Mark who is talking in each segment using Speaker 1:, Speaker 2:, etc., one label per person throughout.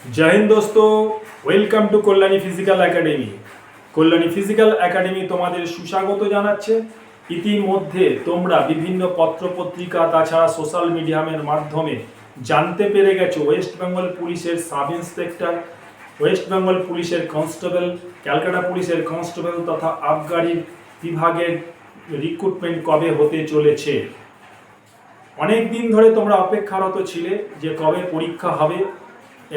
Speaker 1: जय हिंद दोस्तों, welcome to Kalyani physical academy. Kalyani physical academy তোমাদের সুস্বাগত জানাচ্ছে। ইতিমধ্যে তোমরা বিভিন্ন পত্রপত্রিকা তাছাড়া সোশ্যাল মিডিয়ামের মাধ্যমে জানতে পেরে গেছো ওয়েস্ট বেঙ্গল পুলিশের সাব ইন্সপেক্টর, ওয়েস্ট বেঙ্গল পুলিশের কনস্টেবল, ক্যালকাটা পুলিশের কনস্টেবল তথা আবগারি বিভাগের রিক্রুটমেন্ট কবে হতে চলেছে। অনেক দিন ধরে তোমরা অপেক্ষারত ছিলে যে কবে পরীক্ষা হবে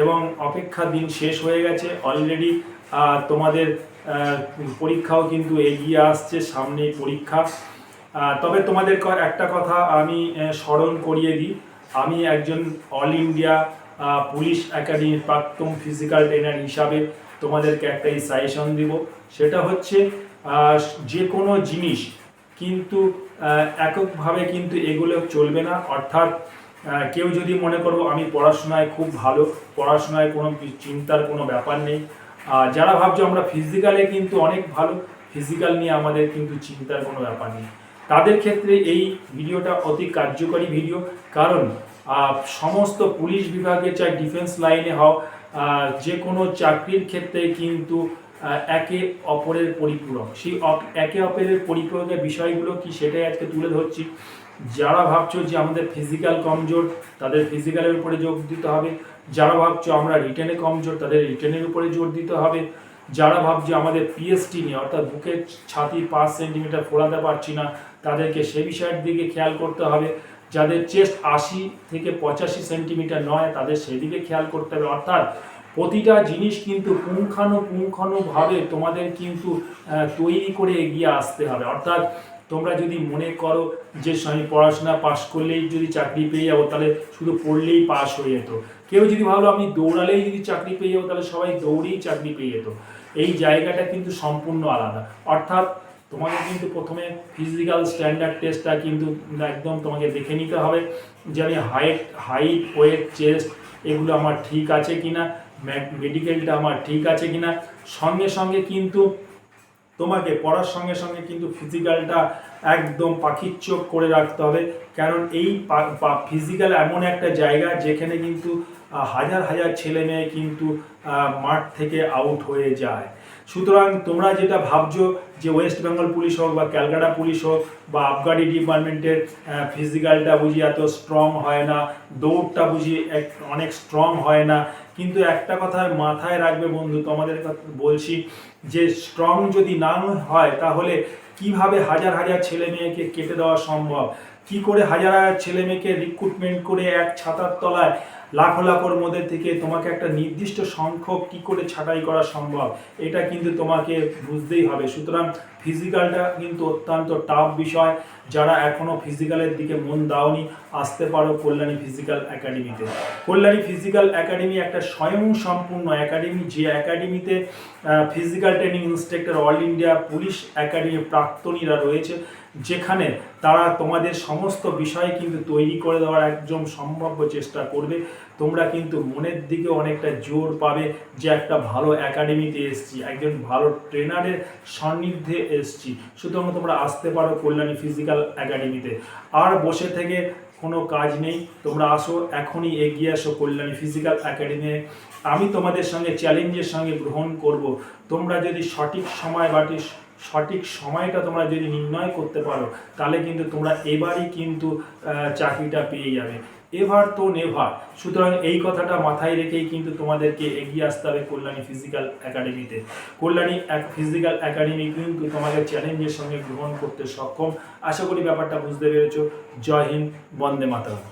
Speaker 1: এবং অপেক্ষার দিন শেষ হয়ে গেছে। অলরেডি তোমাদের পরীক্ষাও কিন্তু এগিয়ে আসছে, সামনে পরীক্ষা। তবে তোমাদের একটা কথা আমি স্মরণ করিয়ে দিই, আমি একজন অল ইন্ডিয়া পুলিশ একাডেমির প্রাক্তন ফিজিক্যাল ট্রেনার হিসাবে তোমাদেরকে একটাই সাজেশন দিব, সেটা হচ্ছে যে কোনো জিনিস কিন্তু এককভাবে কিন্তু এগুলো চলবে না। অর্থাৎ কেউ যদি মনে করো আমি পড়াশোনায় খুব ভালো, পড়াশোনায় কোনো চিন্তার কোনো ব্যাপার নেই, যারা ভাবছো আমরা ফিজিক্যালে কিন্তু অনেক ভালো, ফিজিক্যাল নিয়ে আমাদের কিন্তু চিন্তার কোনো ব্যাপার নেই, তাদের ক্ষেত্রে এই ভিডিওটা অতি কার্যকরী ভিডিও। কারণ সমস্ত পুলিশ বিভাগে চাই ডিফেন্স লাইনে হও, যে কোনো চাকরির ক্ষেত্রে কিন্তু একে অপরের পরিপূরক। সেই একে অপরের পরিপূরকের বিষয়গুলো কি সেটাই আজকে তুলে ধরছি। যারা ভাবছো যে আমাদের ফিজিক্যাল কমজোর, তাদের ফিজিক্যালের উপরে জোর দিতে হবে। যারা ভাবছো আমরা রিটেনে কমজোর, তাদের রিটেনের উপরে জোর দিতে হবে। যারা ভাবছে আমাদের পিএসটি নিয়ে অর্থাৎ বুকের ছাতি 5 সেন্টিমিটার ফোলাতে পারছি না, তাদেরকে সে বিষয়ের দিকে খেয়াল করতে হবে। যাদের চেস্ট 80 থেকে 85 সেন্টিমিটার নয়, তাদের সেদিকে খেয়াল করতে হবে। অর্থাৎ প্রতিটা জিনিস কিন্তু পুঙ্খানুপুঙ্খানুভাবে তোমাদের কিন্তু তৈরি করে এগিয়ে আসতে হবে। অর্থাৎ তোমরা যদি মনে করো যে আমি পড়াশোনা পাশ করলেই যদি চাকরি পেয়ে যাবো, তাহলে শুধু পড়লেই পাশ হয়ে যেত। কেউ যদি ভাবলো আমি দৌড়ালেই যদি চাকরি পেয়ে যাবো, তাহলে সবাই দৌড়েই চাকরি পেয়ে যেত। এই জায়গাটা কিন্তু সম্পূর্ণ আলাদা। অর্থাৎ তোমাকে কিন্তু প্রথমে ফিজিক্যাল স্ট্যান্ডার্ড টেস্টটা কিন্তু একদম তোমাকে দেখে নিতে হবে যে আমি হাইট ওয়েট চেস্ট এগুলো আমার ঠিক আছে কিনা, মেডিকেলটা আমার ঠিক আছে কিনা। সঙ্গে সঙ্গে কিন্তু তোমাকে পড়ার সঙ্গে সঙ্গে কিন্তু ফিজিক্যালটা একদম পাখির চোখ করে রাখতে হবে। কারণ এই ফিজিক্যাল এমন একটা জায়গা যেখানে কিন্তু হাজার হাজার ছেলে মেয়ে কিন্তু মাঠ থেকে আউট হয়ে যায়। সুতরাং তোমরা যেটা ভাবছো যে ওয়েস্ট বেঙ্গল পুলিশ হোক বা ক্যালকাটা পুলিশ হোক বা আবগারি ডিপার্টমেন্টের ফিজিক্যালটা বুঝি এত স্ট্রং হয় না, দৌড়টা বুঝি অনেক স্ট্রং হয় না, কিন্তু একটা কথা মাথায় রাখবে বন্ধু, তোমাদের বলছি যে স্ট্রং যদি না হয় তাহলে কিভাবে হাজার হাজার ছেলে মেয়েকে কেটে দেওয়া সম্ভব, কি করে হাজার হাজার ছেলে মেয়েকে রিক্রুটমেন্ট করে এক ছাতার তলায় লাখো লাখোর মধ্যে থেকে তোমাকে একটা নির্দিষ্ট সংখ্যক কি করে ছাঁটাই করা সম্ভব, এটা কিন্তু তোমাকে বুঝতেই হবে। সুতরাং ফিজিক্যালটা কিন্তু অত্যন্ত টাফ বিষয়। যারা এখনও ফিজিক্যালের দিকে মন দাওনি, আসতে পারো কল্যাণী ফিজিক্যাল একাডেমিতে। কল্যাণী ফিজিক্যাল একাডেমি একটা স্বয়ংসম্পূর্ণ একাডেমি, যে একাডেমিতে physical training instructor all India police একাডেমির প্রাক্তনীরা রয়েছে, যেখানে তারা তোমাদের সমস্ত বিষয় কিন্তু তৈরি করে দেওয়ার একদম সম্ভাব্য চেষ্টা করবে। তোমরা কিন্তু মনের দিকে অনেকটা জোর পাবে যে একটা ভালো একাডেমিতে এসছি, একজন ভালো ট্রেনারের সান্নিধ্যে এসছি। সুতরাং তোমরা আসতে পারো কল্যাণী ফিজিক্যাল একাডেমিতে। আর বসে থেকে কোনো কাজ নেই, তোমরা আসো, এখনই এগিয়ে আসো কল্যাণী ফিজিক্যাল একাডেমি। আমি তোমাদের সঙ্গে চ্যালেঞ্জের সঙ্গে গ্রহণ করব। তোমরা যদি সঠিক সময় সঠিক সময়টা তোমরা যদি নির্ণয় করতে পারো, তাহলে কিন্তু তোমরা এবারই কিন্তু চাকরিটা পেয়ে যাবে, এভার তো নেভার। সুতরাং এই কথাটা মাথায় রেখেই কিন্তু তোমাদেরকে এগিয়ে আসতে হবে কল্যাণী ফিজিক্যাল একাডেমিতে। কল্যাণী ফিজিক্যাল একাডেমি কিন্তু তোমাদের চ্যালেঞ্জের সঙ্গে গ্রহণ করতে সক্ষম। আশা করি ব্যাপারটা বুঝতে পেরেছো। জয় হিন্দ, বন্দে মাতরম।